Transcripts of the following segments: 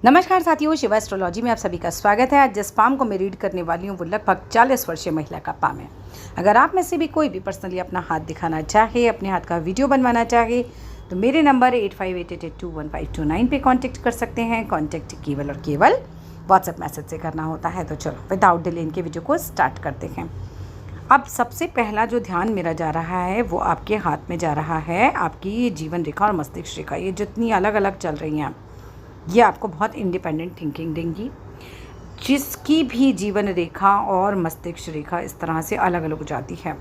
नमस्कार साथियों, शिवा एस्ट्रोलॉजी में आप सभी का स्वागत है। आज जिस पाम को मैं रीड करने वाली हूँ वो लगभग 40 वर्षीय महिला का पाम है। अगर आप में से भी कोई भी पर्सनली अपना हाथ दिखाना चाहे, अपने हाथ का वीडियो बनवाना चाहे तो मेरे नंबर 8588211529 पे कांटेक्ट कर सकते हैं। कांटेक्ट केवल और केवल व्हाट्सएप मैसेज से करना होता है। तो चलो विदाउट डिले इनके वीडियो को स्टार्ट करते हैं। अब सबसे पहला जो ध्यान मेरा जा रहा है वो आपके हाथ में जा रहा है। आपकी जीवन रेखा और मस्तिष्क रेखा, ये जितनी अलग अलग चल रही हैं, ये आपको बहुत इंडिपेंडेंट थिंकिंग देंगी। जिसकी भी जीवन रेखा और मस्तिष्क रेखा इस तरह से अलग अलग हो जाती है,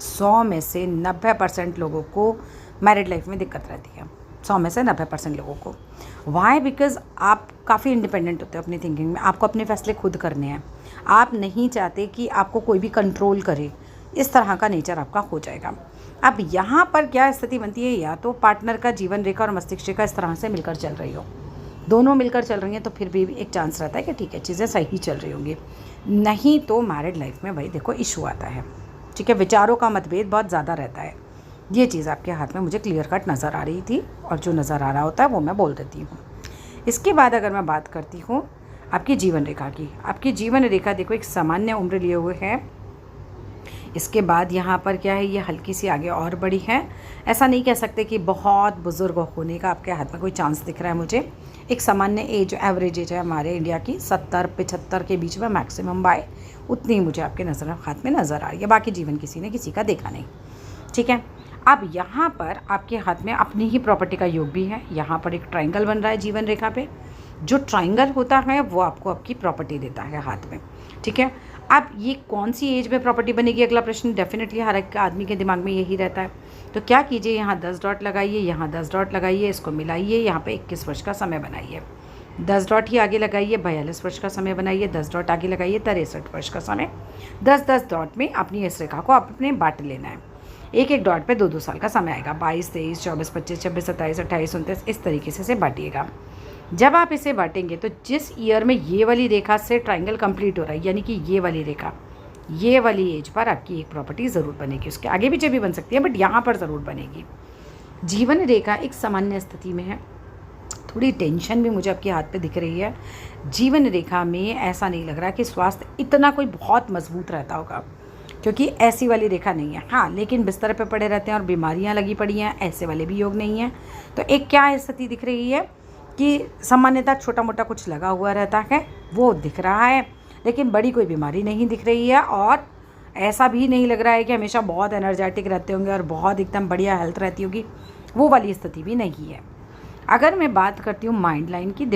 100 में से 90% लोगों को मैरिड लाइफ में दिक्कत रहती है। 100 में से 90% लोगों को। वाई? बिकॉज आप काफ़ी इंडिपेंडेंट होते हो अपनी थिंकिंग में। आपको अपने फैसले खुद करने हैं। आप नहीं चाहते कि आपको कोई भी कंट्रोल करे। इस तरह का नेचर आपका हो जाएगा। अब यहाँ पर क्या स्थिति बनती है, या तो पार्टनर का जीवन रेखा और मस्तिष्क रेखा इस तरह से मिलकर चल रही हो, दोनों मिलकर चल रही हैं, तो फिर भी एक चांस रहता है कि ठीक है, चीज़ें सही चल रही होंगी। नहीं तो मैरिड लाइफ में भाई देखो इशू आता है। ठीक है, विचारों का मतभेद बहुत ज़्यादा रहता है। ये चीज़ आपके हाथ में मुझे क्लियर कट नज़र आ रही थी, और जो नज़र आ रहा होता है वो मैं बोल देती हूँ। इसके बाद अगर मैं बात करती हूँ आपकी जीवन रेखा की, आपकी जीवन रेखा देखो एक सामान्य उम्र लिए हुए है। इसके बाद यहाँ पर क्या है, ये हल्की सी आगे और बड़ी है। ऐसा नहीं कह सकते कि बहुत बुज़ुर्ग होने का आपके हाथ में कोई चांस दिख रहा है मुझे। एक सामान्य एज, एवरेज एज है हमारे इंडिया की, 70-75 के बीच में मैक्सिमम बाय, उतनी ही मुझे आपके हाथ में नज़र आ रही है। बाकी जीवन किसी ने किसी का देखा नहीं। ठीक है, अब यहाँ पर आपके हाथ में अपनी ही प्रॉपर्टी का योग भी है। यहाँ पर एक ट्राइंगल बन रहा है जीवन रेखा पे। जो ट्राइंगल होता है वो आपको आपकी प्रॉपर्टी देता है हाथ में। ठीक है, अब ये कौन सी एज में प्रॉपर्टी बनेगी, अगला प्रश्न डेफिनेटली हर एक आदमी के दिमाग में यही रहता है। तो क्या कीजिए, यहाँ 10 डॉट लगाइए, यहाँ 10 डॉट लगाइए, इसको मिलाइए, यहाँ पे 21 वर्ष का समय बनाइए। 10 डॉट ही आगे लगाइए, 42 वर्ष का समय बनाइए। 10 डॉट आगे लगाइए, 63 वर्ष का समय। 10-10 डॉट में अपनी इस रेखा को अपने बांट लेना है। एक एक डॉट पे 2-2 साल का समय आएगा। 22, 23, 24, 25, 26, 27, 28, 29, इस तरीके से बांटिएगा। जब आप इसे बांटेंगे तो जिस ईयर में ये वाली रेखा से ट्राइंगल कंप्लीट हो रहा है, यानी कि ये वाली रेखा, ये वाली एज पर आपकी एक प्रॉपर्टी ज़रूर बनेगी। उसके आगे पीछे भी बन सकती है, बट यहाँ पर ज़रूर बनेगी। जीवन रेखा एक सामान्य स्थिति में है। थोड़ी टेंशन भी मुझे आपके हाथ पे दिख रही है। जीवन रेखा में ऐसा नहीं लग रहा कि स्वास्थ्य इतना कोई बहुत मजबूत रहता होगा, क्योंकि ऐसी वाली रेखा नहीं है। हाँ, लेकिन बिस्तर पे पड़े रहते हैं और बीमारियाँ लगी पड़ी हैं, ऐसे वाले भी योग नहीं है। तो एक क्या स्थिति दिख रही है कि सामान्यतः छोटा मोटा कुछ लगा हुआ रहता है, वो दिख रहा है, लेकिन बड़ी कोई बीमारी नहीं दिख रही है। और ऐसा भी नहीं लग रहा है कि हमेशा बहुत एनर्जेटिक रहते होंगे और बहुत एकदम बढ़िया हेल्थ रहती होगी, वो वाली स्थिति भी नहीं है। अगर मैं बात करती हूँ माइंड लाइन की,